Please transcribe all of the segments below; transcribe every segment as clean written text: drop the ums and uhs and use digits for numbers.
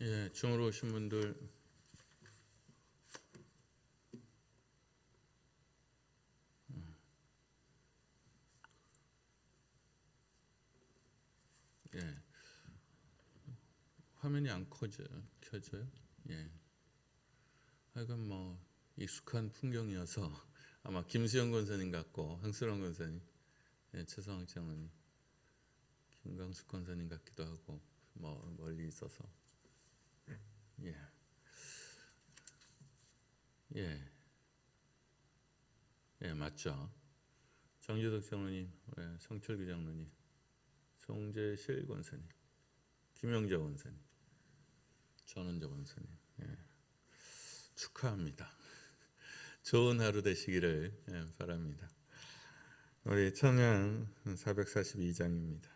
예, 중으로 오신 분들 예, 화면이 안 켜져요? 예, 하여간 뭐 익숙한 풍경이어서 아마 김수영 권사님 같고 황수랑 권사님, 예, 최성학 장로님, 김광숙 권사님 같기도 하고 뭐 멀리 있어서 예, 예, 예, 맞죠. 정재덕 장로님, 예, 성철규 장로님, 송재실 권사님, 김영재 권사님, 전원재 권사님, 예, 축하합니다. 좋은 하루 되시기를 바랍니다. 우리 찬양 442장입니다.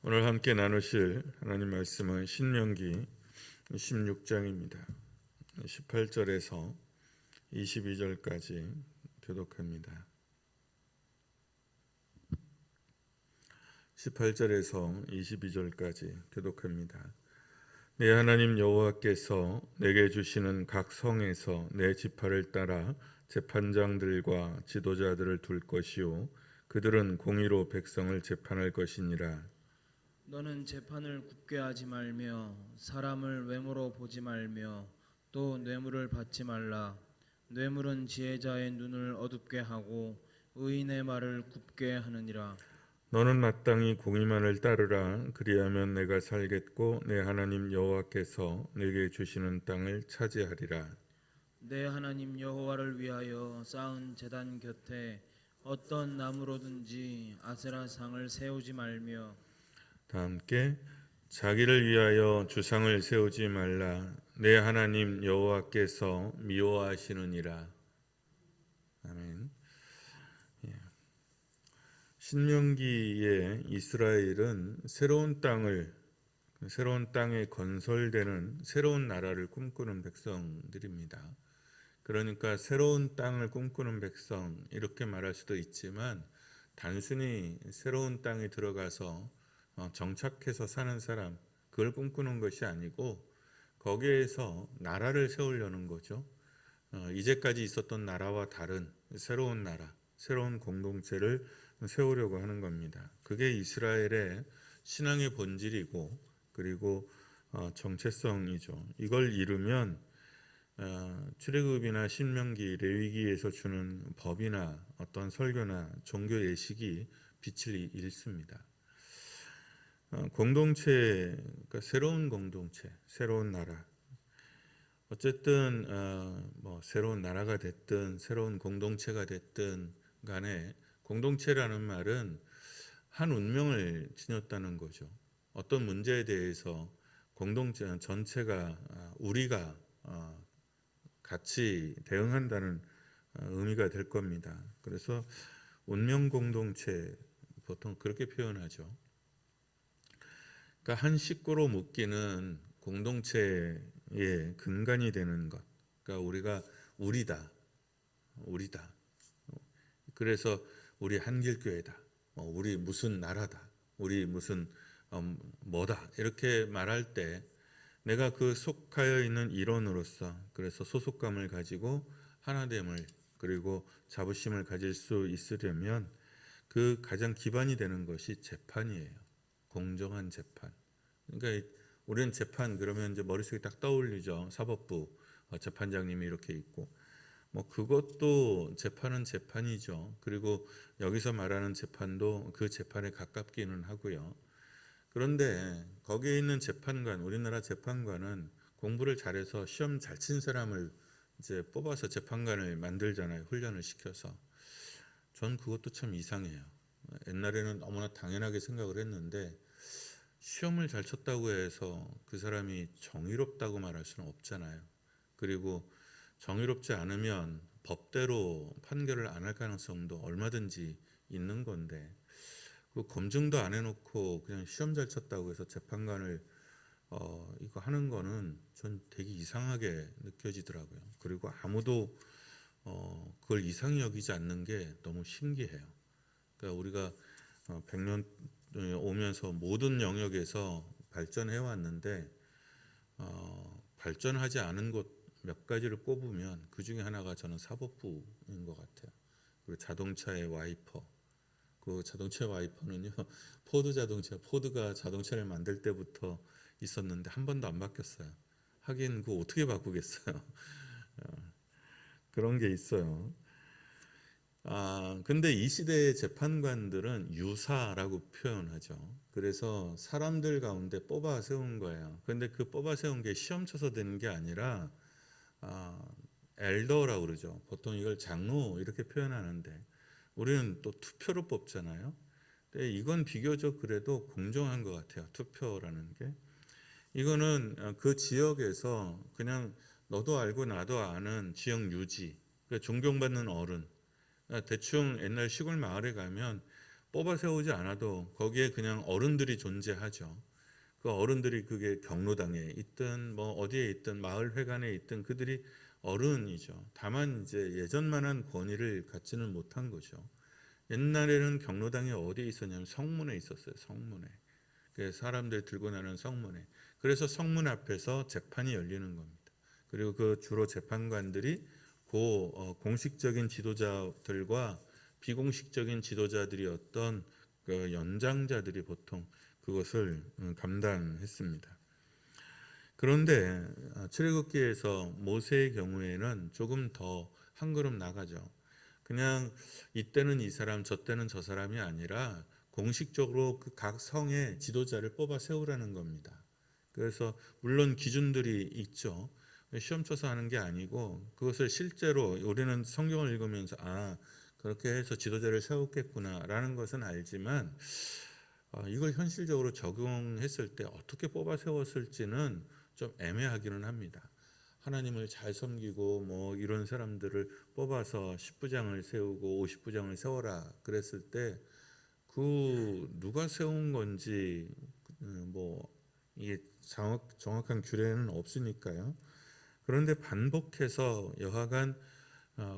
오늘 함께 나누실 하나님 말씀은 신명기 16장입니다. 18절에서 22절까지 교독합니다. 18절에서 22절까지 교독합니다. 내 하나님 여호와께서 내게 주시는 각 성에서 내 지파를 따라 재판장들과 지도자들을 둘 것이요 그들은 공의로 백성을 재판할 것이니라. 너는 재판을 굽게 하지 말며 사람을 외모로 보지 말며 또 뇌물을 받지 말라. 뇌물은 지혜자의 눈을 어둡게 하고 의인의 말을 굽게 하느니라. 너는 마땅히 공의만을 따르라. 그리하면 내가 살겠고 내 하나님 여호와께서 내게 주시는 땅을 차지하리라. 내 하나님 여호와를 위하여 쌓은 제단 곁에 어떤 나무로든지 아세라상을 세우지 말며 다 함께 자기를 위하여 주상을 세우지 말라. 내 하나님 여호와께서 미워하시느니라. 아멘. 신명기에 이스라엘은 새로운 땅에 건설되는 새로운 나라를 꿈꾸는 백성들입니다. 그러니까 새로운 땅을 꿈꾸는 백성 이렇게 말할 수도 있지만 단순히 새로운 땅에 들어가서 정착해서 사는 사람 그걸 꿈꾸는 것이 아니고 거기에서 나라를 세우려는 거죠. 이제까지 있었던 나라와 다른 새로운 나라, 새로운 공동체를 세우려고 하는 겁니다. 그게 이스라엘의 신앙의 본질이고 그리고 정체성이죠. 이걸 이루면 출애굽이나 신명기, 레위기에서 주는 법이나 어떤 설교나 종교 예식이 빛을 잃습니다. 공동체, 그러니까 새로운 공동체, 새로운 나라. 어쨌든 뭐 새로운 나라가 됐든 새로운 공동체가 됐든 간에 공동체라는 말은 한 운명을 지녔다는 거죠. 어떤 문제에 대해서 공동체 전체가 우리가 같이 대응한다는 의미가 될 겁니다. 그래서 운명 공동체 보통 그렇게 표현하죠. 그러니까 한 식구로 묶이는 공동체의 근간이 되는 것. 그러니까 우리가 우리다. 그래서 우리 한길교회다. 우리 무슨 나라다. 우리 무슨 뭐다. 이렇게 말할 때 내가 그 속하여 있는 일원으로서 그래서 소속감을 가지고 하나됨을 그리고 자부심을 가질 수 있으려면 그 가장 기반이 되는 것이 재판이에요. 공정한 재판. 그러니까 우리는 재판 그러면 이제 머릿속에 딱 떠올리죠. 사법부 재판장님이 이렇게 있고 뭐 그것도 재판은 재판이죠. 그리고 여기서 말하는 재판도 그 재판에 가깝기는 하고요. 그런데 거기에 있는 재판관, 우리나라 재판관은 공부를 잘해서 시험 잘 친 사람을 이제 뽑아서 재판관을 만들잖아요. 훈련을 시켜서. 전 그것도 참 이상해요. 옛날에는 너무나 당연하게 생각을 했는데 시험을 잘 쳤다고 해서 그 사람이 정의롭다고 말할 수는 없잖아요. 그리고 정의롭지 않으면 법대로 판결을 안 할 가능성도 얼마든지 있는 건데 그 검증도 안 해놓고 그냥 시험 잘 쳤다고 해서 재판관을 이거 하는 거는 전 되게 이상하게 느껴지더라고요. 그리고 아무도 그걸 이상히 여기지 않는 게 너무 신기해요. 그러니까 우리가 100년 오면서 모든 영역에서 발전해 왔는데 발전하지 않은 곳 몇 가지를 꼽으면 그 중에 하나가 저는 사법부인 것 같아요. 그리고 자동차의 와이퍼. 그 자동차 와이퍼는요, 포드가 자동차를 만들 때부터 있었는데 한 번도 안 바뀌었어요. 하긴 그거 어떻게 바꾸겠어요. 그런 게 있어요. 근데 이 시대의 재판관들은 유사라고 표현하죠. 그래서 사람들 가운데 뽑아 세운 거예요. 근데 그 뽑아 세운 게 시험 쳐서 되는 게 아니라 엘더라고 그러죠. 보통 이걸 장로 이렇게 표현하는데 우리는 또 투표로 뽑잖아요. 근데 이건 비교적 그래도 공정한 것 같아요. 투표라는 게. 이거는 그 지역에서 그냥 너도 알고 나도 아는 지역 유지, 그러니까 존경받는 어른. 대충 옛날 시골 마을에 가면 뽑아 세우지 않아도 거기에 그냥 어른들이 존재하죠. 그 어른들이 그게 경로당에 있든 뭐 어디에 있든 마을 회관에 있든 그들이 어른이죠. 다만 이제 예전만한 권위를 갖지는 못한 거죠. 옛날에는 경로당이 어디에 있었냐면 성문에 있었어요. 성문에. 그 사람들 들고 나는 성문에. 그래서 성문 앞에서 재판이 열리는 겁니다. 그리고 그 주로 재판관들이 공식적인 지도자들과 비공식적인 지도자들이었던 그 연장자들이 보통 그것을 감당했습니다. 그런데 출애굽기에서 모세의 경우에는 조금 더 한 걸음 나가죠. 그냥 이때는 이 사람, 저 때는 저 사람이 아니라 공식적으로 그 각 성의 지도자를 뽑아 세우라는 겁니다. 그래서 물론 기준들이 있죠. 시험 쳐서 하는 게 아니고 그것을 실제로 우리는 성경을 읽으면서 그렇게 해서 지도자를 세웠겠구나라는 것은 알지만 이걸 현실적으로 적용했을 때 어떻게 뽑아 세웠을지는 좀 애매하기는 합니다. 하나님을 잘 섬기고 뭐 이런 사람들을 뽑아서 10부장을 세우고 50부장을 세워라 그랬을 때 그 누가 세운 건지 뭐 이게 정확한 규례는 없으니까요. 그런데 반복해서 여하간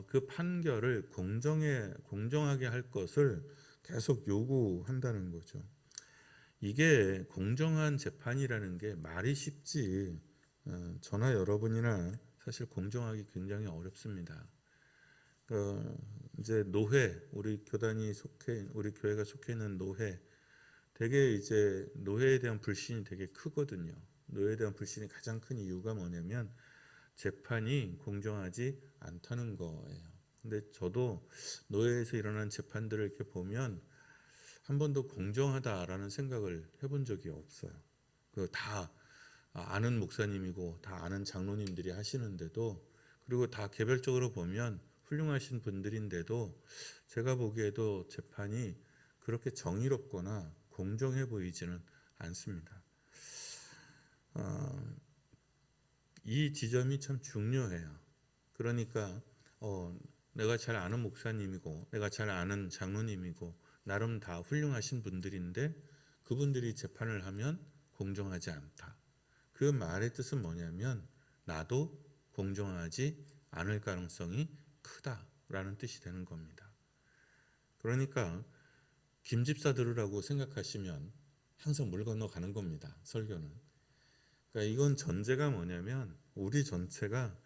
그 판결을 공정하게 할 것을 계속 요구한다는 거죠. 이게 공정한 재판이라는 게 말이 쉽지 저나 여러분이나 사실 공정하기 굉장히 어렵습니다. 이제 노회 우리 교회가 속해 있는 노회 되게 이제 노회에 대한 불신이 되게 크거든요. 노회에 대한 불신이 가장 큰 이유가 뭐냐면 재판이 공정하지 않다는 거예요. 근데 저도 노회에서 일어난 재판들을 이렇게 보면 한 번도 공정하다라는 생각을 해본 적이 없어요. 다 아는 목사님이고 다 아는 장로님들이 하시는데도 그리고 다 개별적으로 보면 훌륭하신 분들인데도 제가 보기에도 재판이 그렇게 정의롭거나 공정해 보이지는 않습니다. 이 지점이 참 중요해요. 그러니까 내가 잘 아는 목사님이고 내가 잘 아는 장로님이고 나름 다 훌륭하신 분들인데 그분들이 재판을 하면 공정하지 않다. 그 말의 뜻은 뭐냐면 나도 공정하지 않을 가능성이 크다라는 뜻이 되는 겁니다. 그러니까 김집사 들으라고 생각하시면 항상 물 건너가는 겁니다. 설교는. 그러니까 이건 전제가 뭐냐면 우리 전체가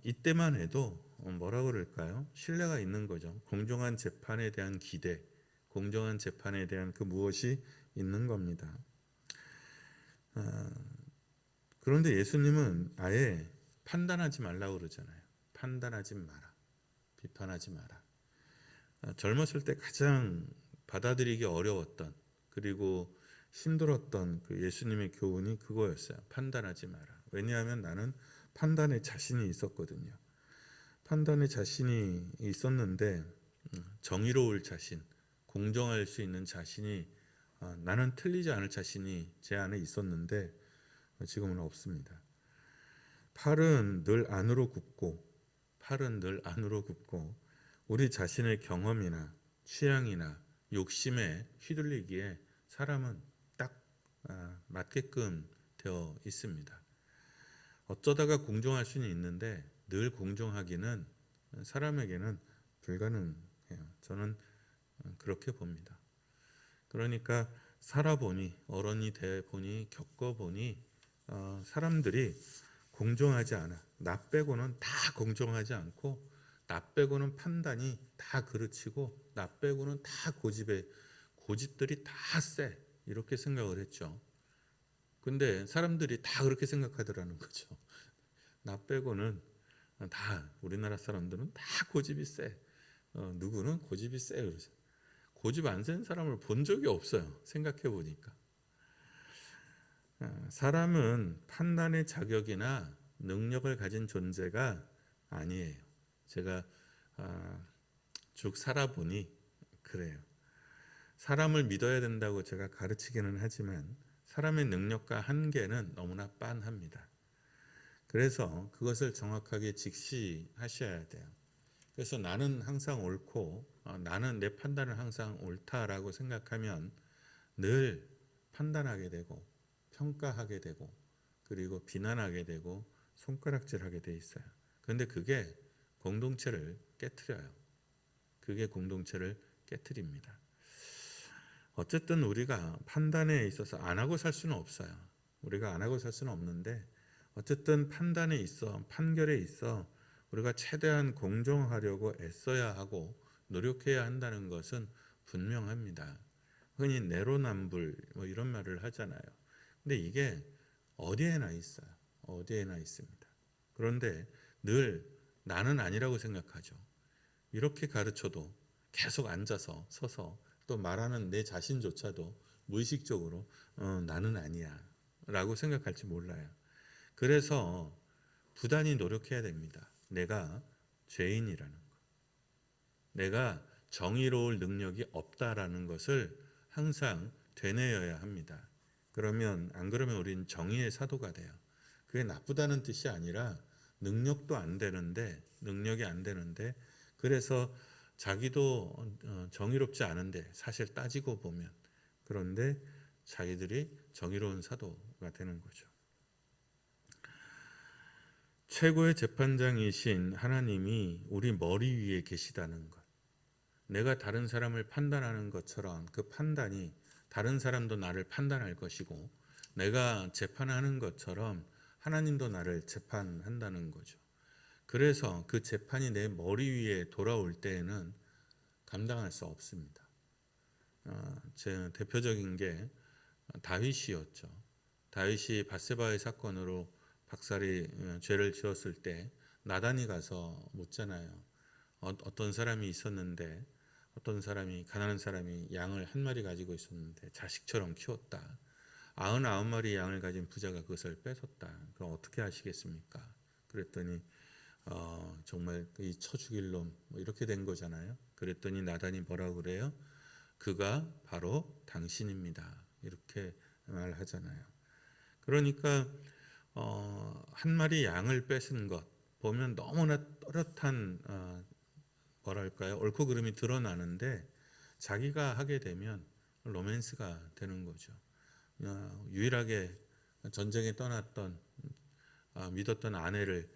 이때만 해도 뭐라 그럴까요? 신뢰가 있는 거죠. 공정한 재판에 대한 기대, 공정한 재판에 대한 그 무엇이 있는 겁니다. 그런데 예수님은 아예 판단하지 말라고 그러잖아요. 판단하지 마라. 비판하지 마라. 젊었을 때 가장 받아들이기 어려웠던 그리고 힘들었던 그 예수님의 교훈이 그거였어요. 판단하지 마라. 왜냐하면 나는 판단에 자신이 있었거든요. 판단에 자신이 있었는데 정의로울 자신, 공정할 수 있는 자신이 나는 틀리지 않을 자신이 제 안에 있었는데 지금은 없습니다. 팔은 늘 안으로 굽고 우리 자신의 경험이나 취향이나 욕심에 휘둘리기에 사람은 딱 맞게끔 되어 있습니다. 어쩌다가 공정할 수는 있는데 늘 공정하기는 사람에게는 불가능해요. 저는 그렇게 봅니다. 그러니까 살아보니 어른이 돼보니 겪어보니 사람들이 공정하지 않아. 나 빼고는 다 공정하지 않고 나 빼고는 판단이 다 그르치고 나 빼고는 다 고집들이 다 세. 이렇게 생각을 했죠. 근데 사람들이 다 그렇게 생각하더라는 거죠. 나 빼고는 다 우리나라 사람들은 다 고집이 세. 누구는 고집이 세 그러죠. 고집 안 센 사람을 본 적이 없어요. 생각해 보니까. 사람은 판단의 자격이나 능력을 가진 존재가 아니에요. 제가 쭉 살아보니 그래요. 사람을 믿어야 된다고 제가 가르치기는 하지만 사람의 능력과 한계는 너무나 빤합니다. 그래서 그것을 정확하게 직시하셔야 돼요. 그래서 나는 항상 옳고 나는 내 판단은 항상 옳다라고 생각하면 늘 판단하게 되고 평가하게 되고 그리고 비난하게 되고 손가락질하게 돼 있어요. 그런데 그게 공동체를 깨트려요. 그게 공동체를 깨트립니다. 어쨌든 우리가 판단에 있어서 안 하고 살 수는 없어요. 우리가 안 하고 살 수는 없는데 어쨌든 판단에 있어 판결에 있어 우리가 최대한 공정하려고 애써야 하고 노력해야 한다는 것은 분명합니다. 흔히 내로남불 뭐 이런 말을 하잖아요. 근데 이게 어디에나 있어요. 어디에나 있습니다. 그런데 늘 나는 아니라고 생각하죠. 이렇게 가르쳐도 계속 앉아서 서서 또 말하는 내 자신조차도 무의식적으로 나는 아니야 라고 생각할지 몰라요. 그래서 부단히 노력해야 됩니다. 내가 죄인이라는 것, 내가 정의로울 능력이 없다라는 것을 항상 되뇌어야 합니다. 그러면 안 그러면 우리는 정의의 사도가 돼요. 그게 나쁘다는 뜻이 아니라 능력도 안 되는데 능력이 안 되는데 그래서 자기도 정의롭지 않은데 사실 따지고 보면 그런데 자기들이 정의로운 사도가 되는 거죠. 최고의 재판장이신 하나님이 우리 머리 위에 계시다는 것. 내가 다른 사람을 판단하는 것처럼 그 판단이 다른 사람도 나를 판단할 것이고 내가 재판하는 것처럼 하나님도 나를 재판한다는 거죠. 그래서 그 재판이 내 머리 위에 돌아올 때에는 감당할 수 없습니다. 제 대표적인 게 다윗이었죠. 다윗이 밧세바의 사건으로 박살이 죄를 지었을 때 나단이 가서 묻잖아요. 어떤 사람이 있었는데 어떤 사람이 가난한 사람이 양을 한 마리 가지고 있었는데 자식처럼 키웠다. 99마리 양을 가진 부자가 그것을 뺏었다. 그럼 어떻게 하시겠습니까? 그랬더니 정말 이 쳐 죽일 놈 뭐 이렇게 된 거잖아요. 그랬더니 나단이 뭐라고 그래요? 그가 바로 당신입니다. 이렇게 말하잖아요. 그러니까 한 마리 양을 뺏은 것 보면 너무나 또렷한 뭐랄까요? 옳고 그름이 드러나는데 자기가 하게 되면 로맨스가 되는 거죠. 유일하게 전쟁에 떠났던 믿었던 아내를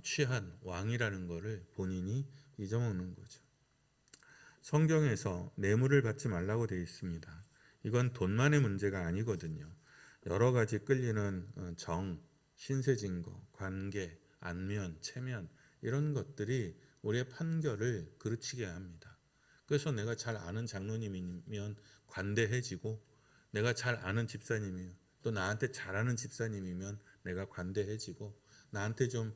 취한 왕이라는 것을 본인이 잊어먹는 거죠. 성경에서 뇌물을 받지 말라고 되어 있습니다. 이건 돈만의 문제가 아니거든요. 여러 가지 끌리는 신세진거, 관계, 안면, 체면 이런 것들이 우리의 판결을 그르치게 합니다. 그래서 내가 잘 아는 장로님이면 관대해지고 내가 잘 아는 집사님이면 또 나한테 잘하는 집사님이면 내가 관대해지고 나한테 좀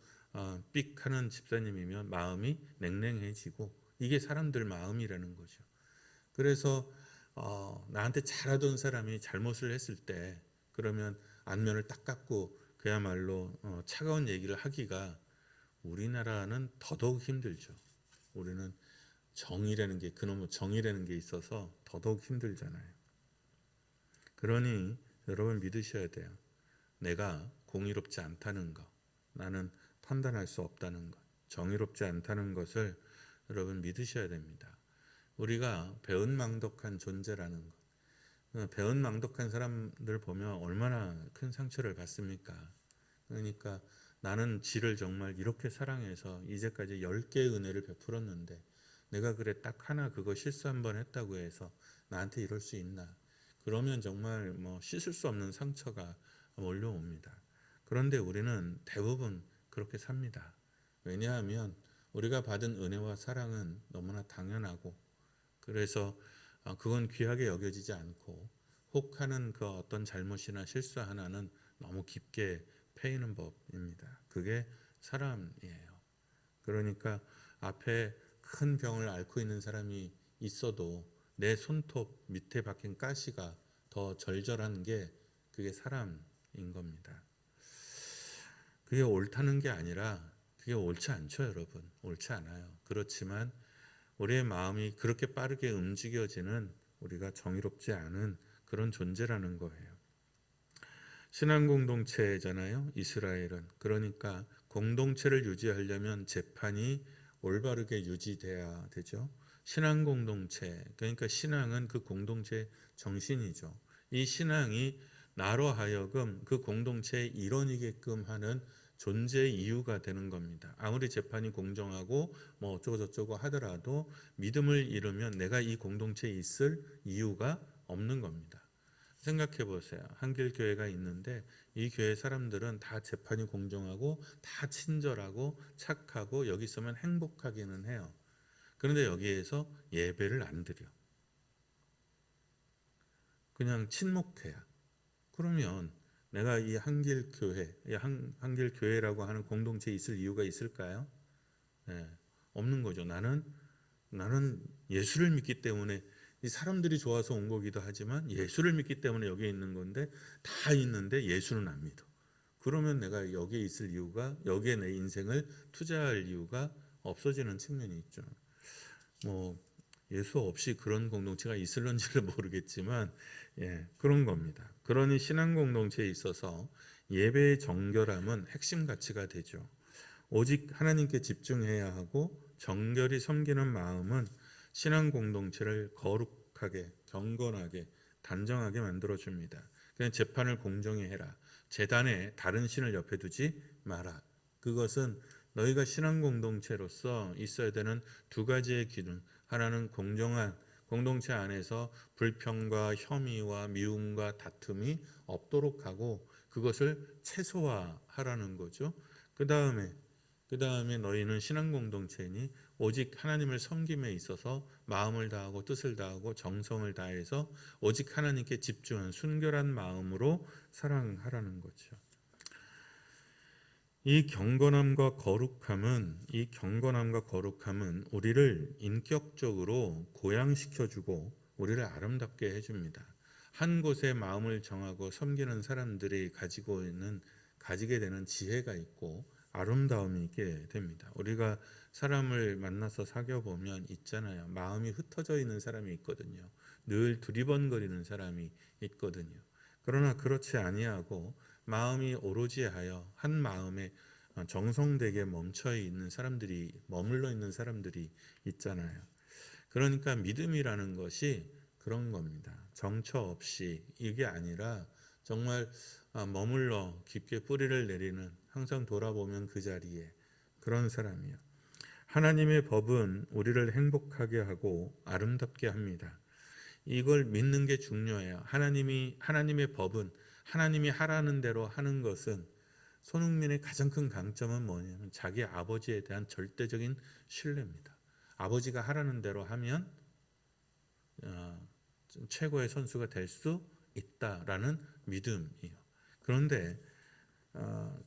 삑하는 집사님이면 마음이 냉랭해지고 이게 사람들 마음이라는 거죠. 그래서 나한테 잘하던 사람이 잘못을 했을 때 그러면 안면을 딱 깎고 그야말로 차가운 얘기를 하기가 우리나라는 더더욱 힘들죠. 우리는 정의라는 게 그놈의 정의라는 게 있어서 더더욱 힘들잖아요. 그러니 여러분 믿으셔야 돼요. 내가 공의롭지 않다는 것, 나는 판단할 수 없다는 것, 정의롭지 않다는 것을 여러분 믿으셔야 됩니다. 우리가 배은망덕한 존재라는 것. 배은망덕한 사람들 보면 얼마나 큰 상처를 받습니까? 그러니까 나는 지를 정말 이렇게 사랑해서 이제까지 10개의 은혜를 베풀었는데 내가 그래 딱 하나 그거 실수 한번 했다고 해서 나한테 이럴 수 있나? 그러면 정말 뭐 씻을 수 없는 상처가 몰려옵니다. 그런데 우리는 대부분 그렇게 삽니다. 왜냐하면 우리가 받은 은혜와 사랑은 너무나 당연하고 그래서 그건 귀하게 여겨지지 않고 혹하는 그 어떤 잘못이나 실수 하나는 너무 깊게 패이는 법입니다. 그게 사람이에요. 그러니까 앞에 큰 병을 앓고 있는 사람이 있어도 내 손톱 밑에 박힌 가시가 더 절절한 게 그게 사람인 겁니다. 그게 옳다는 게 아니라 그게 옳지 않죠, 여러분. 옳지 않아요. 그렇지만 우리의 마음이 그렇게 빠르게 움직여지는 우리가 정의롭지 않은 그런 존재라는 거예요. 신앙 공동체잖아요. 이스라엘은. 그러니까 공동체를 유지하려면 재판이 올바르게 유지돼야 되죠. 신앙 공동체, 그러니까 신앙은 그 공동체의 정신이죠. 이 신앙이 나로 하여금 그 공동체의 일원이게끔 하는 존재의 이유가 되는 겁니다. 아무리 재판이 공정하고 뭐 어쩌고 저쩌고 하더라도 믿음을 잃으면 내가 이 공동체에 있을 이유가 없는 겁니다. 생각해 보세요. 한길교회가 있는데 이 교회 사람들은 다 재판이 공정하고 다 친절하고 착하고 여기 있으면 행복하기는 해요. 그런데 여기에서 예배를 안 드려. 그냥 친목회야. 그러면 내가 이 한길교회, 한길교회라고 하는 공동체에 있을 이유가 있을까요? 네, 없는 거죠. 나는 예수를 믿기 때문에, 이 사람들이 좋아서 온 거기도 하지만 예수를 믿기 때문에 여기에 있는 건데, 다 있는데 예수는 안 믿어. 그러면 내가 여기에 있을 이유가, 여기에 내 인생을 투자할 이유가 없어지는 측면이 있죠. 뭐 예수 없이 그런 공동체가 있을런지는 모르겠지만 그런 겁니다. 그러니 신앙 공동체에 있어서 예배의 정결함은 핵심 가치가 되죠. 오직 하나님께 집중해야 하고 정결히 섬기는 마음은 신앙 공동체를 거룩하게, 경건하게, 단정하게 만들어줍니다. 그냥 재판을 공정히 해라. 제단에 다른 신을 옆에 두지 마라. 그것은 너희가 신앙 공동체로서 있어야 되는 두 가지의 기능. 하나는 공정한 공동체 안에서 불평과 혐의와 미움과 다툼이 없도록 하고 그것을 최소화하라는 거죠. 그 다음에 너희는 신앙 공동체니 오직 하나님을 섬김에 있어서 마음을 다하고 뜻을 다하고 정성을 다해서 오직 하나님께 집중한 순결한 마음으로 사랑하라는 거죠. 이 경건함과 거룩함은 우리를 인격적으로 고양시켜주고 우리를 아름답게 해줍니다. 한 곳에 마음을 정하고 섬기는 사람들이 가지게 되는 지혜가 있고 아름다움이 있게 됩니다. 우리가 사람을 만나서 사귀어 보면 있잖아요. 마음이 흩어져 있는 사람이 있거든요. 늘 두리번거리는 사람이 있거든요. 그러나 그렇지 아니하고 마음이 오로지하여 한 마음에 정성되게 머물러 있는 사람들이 있잖아요. 그러니까 믿음이라는 것이 그런 겁니다. 정처 없이 이게 아니라 정말 머물러 깊게 뿌리를 내리는, 항상 돌아보면 그 자리에, 그런 사람이요. 하나님의 법은 우리를 행복하게 하고 아름답게 합니다. 이걸 믿는 게 중요해요. 하나님의 법은, 하나님이 하라는 대로 하는 것은, 손흥민의 가장 큰 강점은 뭐냐면 자기 아버지에 대한 절대적인 신뢰입니다. 아버지가 하라는 대로 하면 최고의 선수가 될 수 있다라는 믿음이에요. 그런데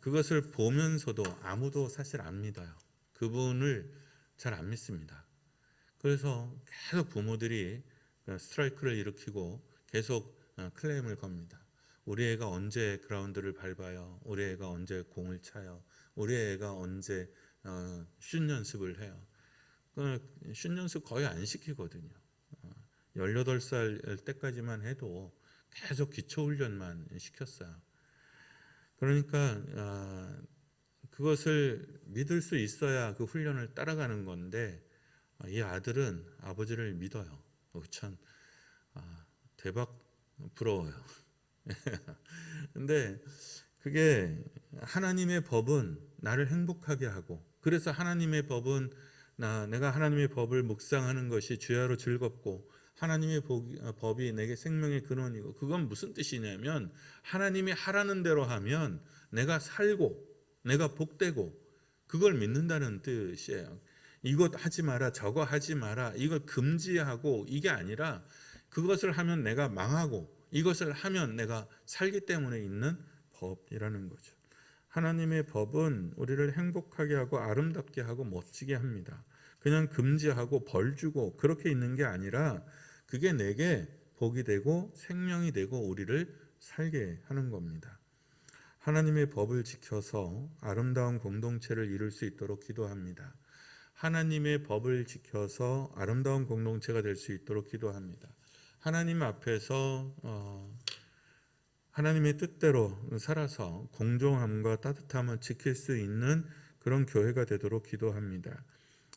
그것을 보면서도 아무도 사실 안 믿어요. 그분을 잘 안 믿습니다. 그래서 계속 부모들이 스트라이크를 일으키고 계속 클레임을 겁니다. 우리 애가 언제 그라운드를 밟아요? 우리 애가 언제 공을 차요? 우리 애가 언제 슛 연습을 해요? 슛 연습 거의 안 시키거든요. 18살 때까지만 해도 계속 기초훈련만 시켰어요. 그러니까 그것을 믿을 수 있어야 그 훈련을 따라가는 건데 이 아들은 아버지를 믿어요. 참 대박, 부러워요. 근데 그게 하나님의 법은 나를 행복하게 하고, 그래서 하나님의 법은 내가 하나님의 법을 묵상하는 것이 주야로 즐겁고 하나님의 법이 내게 생명의 근원이고, 그건 무슨 뜻이냐면 하나님이 하라는 대로 하면 내가 살고 내가 복되고 그걸 믿는다는 뜻이에요. 이것 하지 마라, 저거 하지 마라, 이걸 금지하고 이게 아니라 그것을 하면 내가 망하고 이것을 하면 내가 살기 때문에 있는 법이라는 거죠. 하나님의 법은 우리를 행복하게 하고 아름답게 하고 멋지게 합니다. 그냥 금지하고 벌 주고 그렇게 있는 게 아니라 그게 내게 복이 되고 생명이 되고 우리를 살게 하는 겁니다. 하나님의 법을 지켜서 아름다운 공동체를 이룰 수 있도록 기도합니다. 하나님의 법을 지켜서 아름다운 공동체가 될 수 있도록 기도합니다. 하나님 앞에서 하나님의 뜻대로 살아서 공정함과 따뜻함을 지킬 수 있는 그런 교회가 되도록 기도합니다.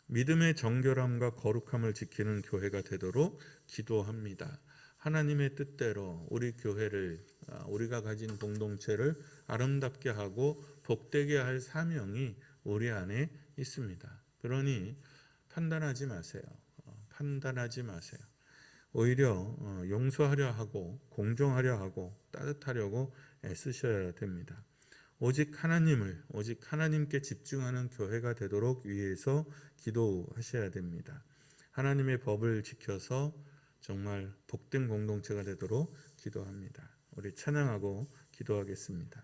믿음의 정결함과 거룩함을 지키는 교회가 되도록 기도합니다. 하나님의 뜻대로 우리 교회를 우리가 가진 공동체를 아름답게 하고 복되게 할 사명이 우리 안에 있습니다. 그러니 판단하지 마세요. 판단하지 마세요. 오히려 용서하려 하고 공정하려 하고 따뜻하려고 애쓰셔야 됩니다. 오직 하나님께 집중하는 교회가 되도록 위해서 기도하셔야 됩니다. 하나님의 법을 지켜서 정말 복된 공동체가 되도록 기도합니다. 우리 찬양하고 기도하겠습니다.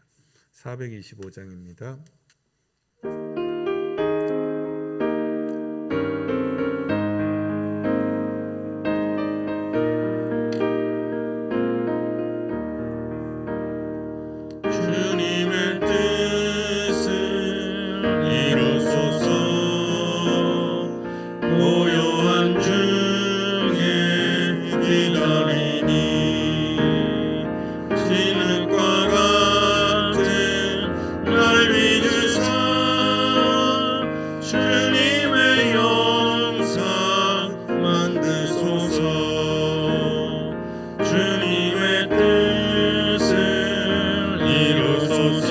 425장입니다. 주님의 뜻을 이루소서. 고요한 중에 기다리니 진흙과 같은 날 믿으사 주님의 영상 만드소서. 주님의 뜻을 이루소서.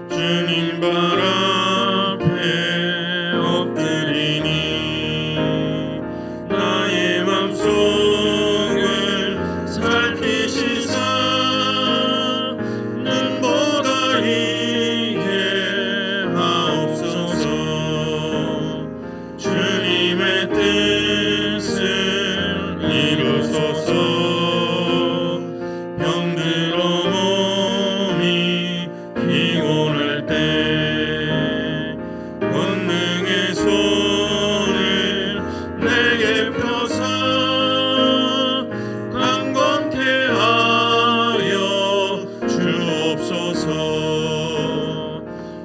주님 발 앞에 엎드리니 나의 맘속을 살피시사 눈보다 이해하옵소서. 주님의 뜻을 이루소서. 병들어 몸이 피곤할 때 권능의 손을 내게 펴사 강건케 하여 주옵소서.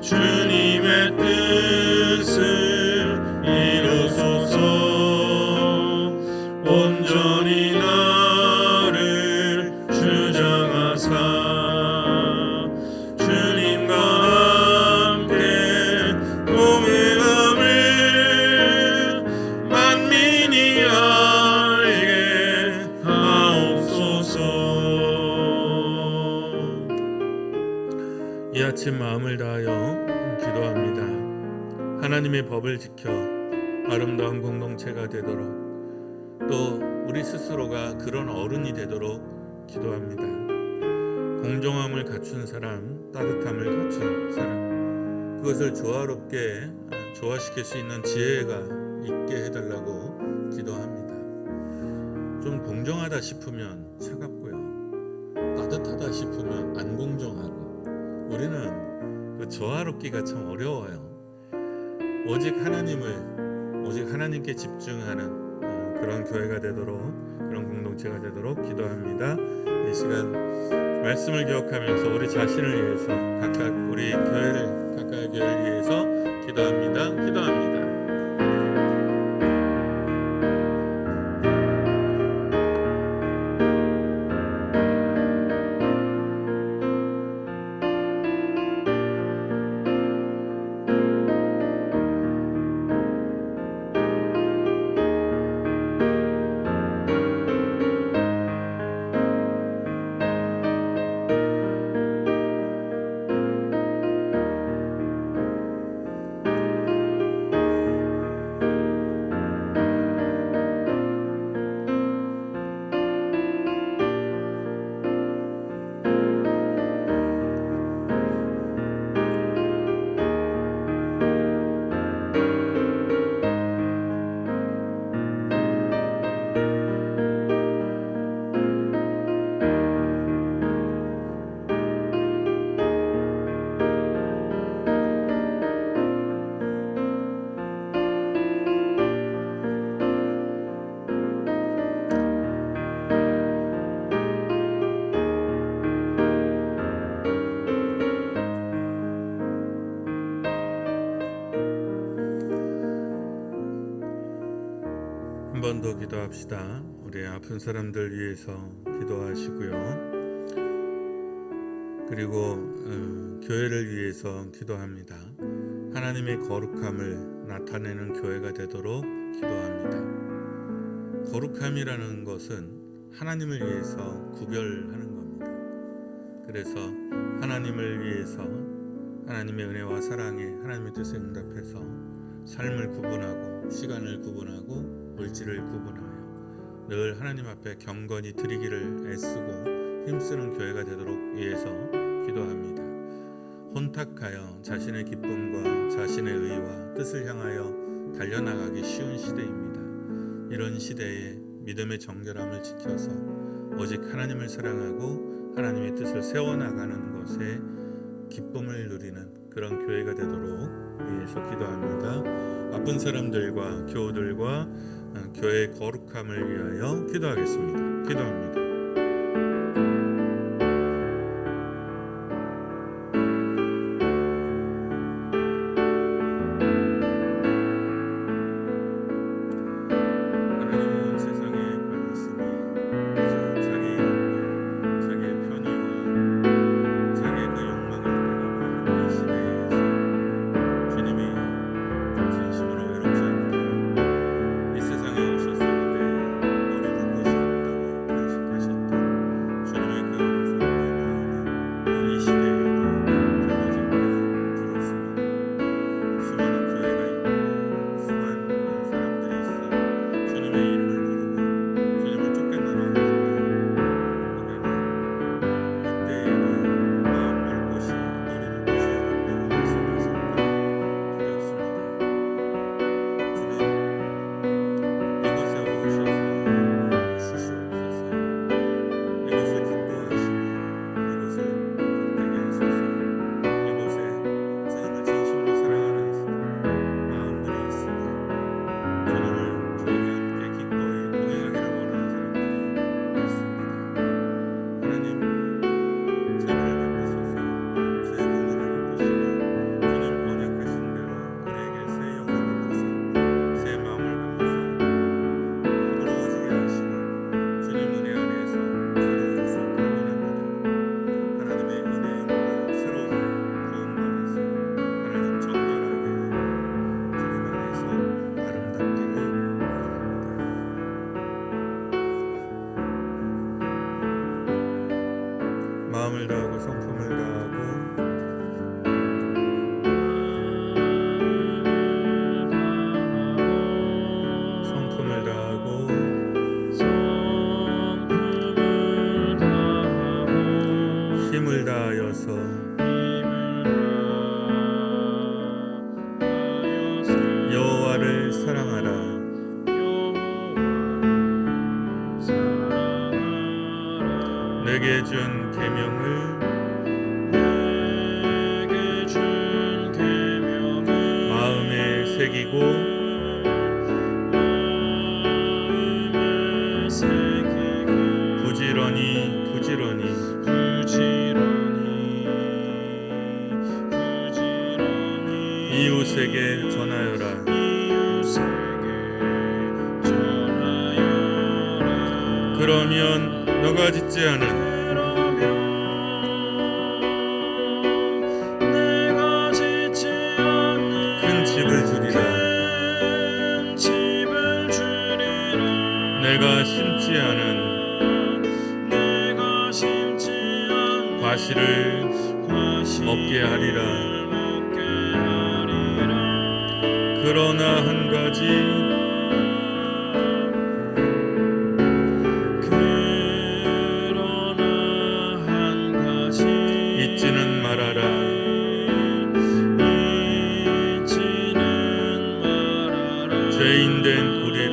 주님의 뜻을 이루소서. 온전히 나를 주장하사 주님과 함께 동행함을 만민이 알게 하옵소서. 이 아침 마음을 다하여 기도합니다. 하나님의 법을 지켜 아름다운 공동체가 되도록 또 우리 스스로가 그런 어른이 되도록 기도합니다. 공정함을 갖춘 사람, 따뜻함을 갖춘 사람, 그것을 조화롭게 조화시킬 수 있는 지혜가 있게 해달라고 기도합니다. 좀 공정하다 싶으면 차갑고요, 따뜻하다 싶으면 안 공정하고, 우리는 그 조화롭기가 참 어려워요. 오직 하나님께 집중하는 그런 교회가 되도록, 그런 공동체가 되도록 기도합니다. 이 시간 말씀을 기억하면서 우리 자신을 위해서 우리 교회를 각각의 교회를 위해서 기도합니다. 한 번 더 기도합시다. 우리 아픈 사람들 위해서 기도하시고요. 그리고 교회를 위해서 기도합니다. 하나님의 거룩함을 나타내는 교회가 되도록 기도합니다. 거룩함이라는 것은 하나님을 위해서 구별하는 겁니다. 그래서 하나님을 위해서 하나님의 은혜와 사랑에 하나님의 뜻에 응답해서 삶을 구분하고 시간을 구분하고 물질을 구분하여 늘 하나님 앞에 경건히 드리기를 애쓰고 힘쓰는 교회가 되도록 위해서 기도합니다. 혼탁하여 자신의 기쁨과 자신의 의와 뜻을 향하여 달려나가기 쉬운 시대입니다. 이런 시대에 믿음의 정결함을 지켜서 오직 하나님을 사랑하고 하나님의 뜻을 세워나가는 것에 기쁨을 누리는 그런 교회가 되도록 위해서 기도합니다. 아픈 사람들과 교우들과 교회의 거룩함을 위하여 기도하겠습니다. 기도합니다. 하나님은 세상의 관심이 오직 자기 이름과 자기의 편의와 자기의 그 욕망을 따라 많은 이 시대에서 주님이 진심으로 외롭지 않게 이 세상에 오셨을 때 머리둘 곳이 없다고 탄식하셨던 주님의 그 음성과 마음이 이 시대에도 전해질까 들었습니다. 수많은 교회가 있고 수많은 사람들이 있어 주님의 이름을 부르고 주님을 쫓겠노라 하는데 이때에도 마음 둘 곳이 머리 둘 곳이 없다고 말씀하실까 두렵습니다. 주님 이곳에 오셔서 쉬시옵소서. 이곳을 기뻐하시며 이곳을 복되게 하소서. 이곳에 주님을 진심으로 사랑하는 마음들이 있으며 주님을 주님과 함께 기꺼이 동행하기를 원하는 사람들이 있습니다. 하나님 자비를 베푸소서. 주의 긍휼을 베푸시고 주님 언약하신 대로 우리에게 새 영혼을 주사 새 마음을 바꾸사 부드러워지게 하시고 주님 은혜 안에서 새로워질 수 있기를 원합니다. 하나님의 은혜와 새로운 구원받아서 하나님 정결하게 주님 안에서 아름답기를 원합니다. 마음을 다하고 성품을 다하고 성품을 다하고 힘을 다하여서 여호와를 사랑하라. 내게 준 계명을 마음에 새기고 부지런히 이웃에게 전하여라. 그러면 너가 짓지 않은 큰 집을 주리라. 내가 심지 않은 과실을 먹게 하리라. 그러나 한 가지 잊지는 말아라. 죄인된 우리를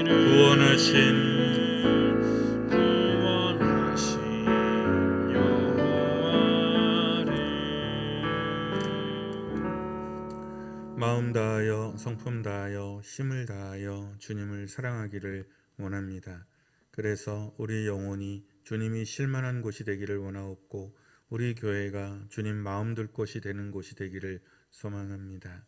구원하신 마음 다하여 성품 다하여 힘을 다하여 주님을 사랑하기를 원합니다. 그래서 우리 영혼이 주님이 실만한 곳이 되기를 원하옵고 우리 교회가 주님 마음 둘 곳이 되는 곳이 되기를 소망합니다.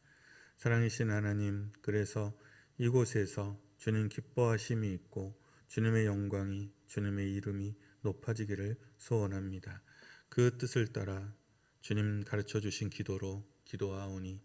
사랑이신 하나님, 그래서 이곳에서 주님 기뻐하심이 있고 주님의 영광이 주님의 이름이 높아지기를 소원합니다. 그 뜻을 따라 주님 가르쳐 주신 기도로 기도하오니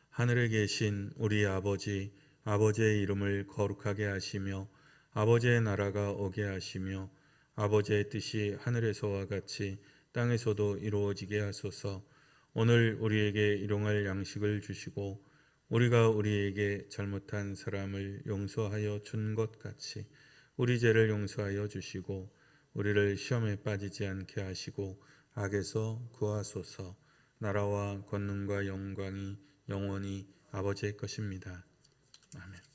하늘에 계신 우리 아버지, 아버지의 이름을 거룩하게 하시며 아버지의 나라가 오게 하시며 아버지의 뜻이 하늘에서와 같이 땅에서도 이루어지게 하소서. 오늘 우리에게 일용할 양식을 주시고 우리가 우리에게 잘못한 사람을 용서하여 준 것 같이 우리 죄를 용서하여 주시고 우리를 시험에 빠지지 않게 하시고 악에서 구하소서. 나라와 권능과 영광이 영원히 아버지의 것입니다. 아멘.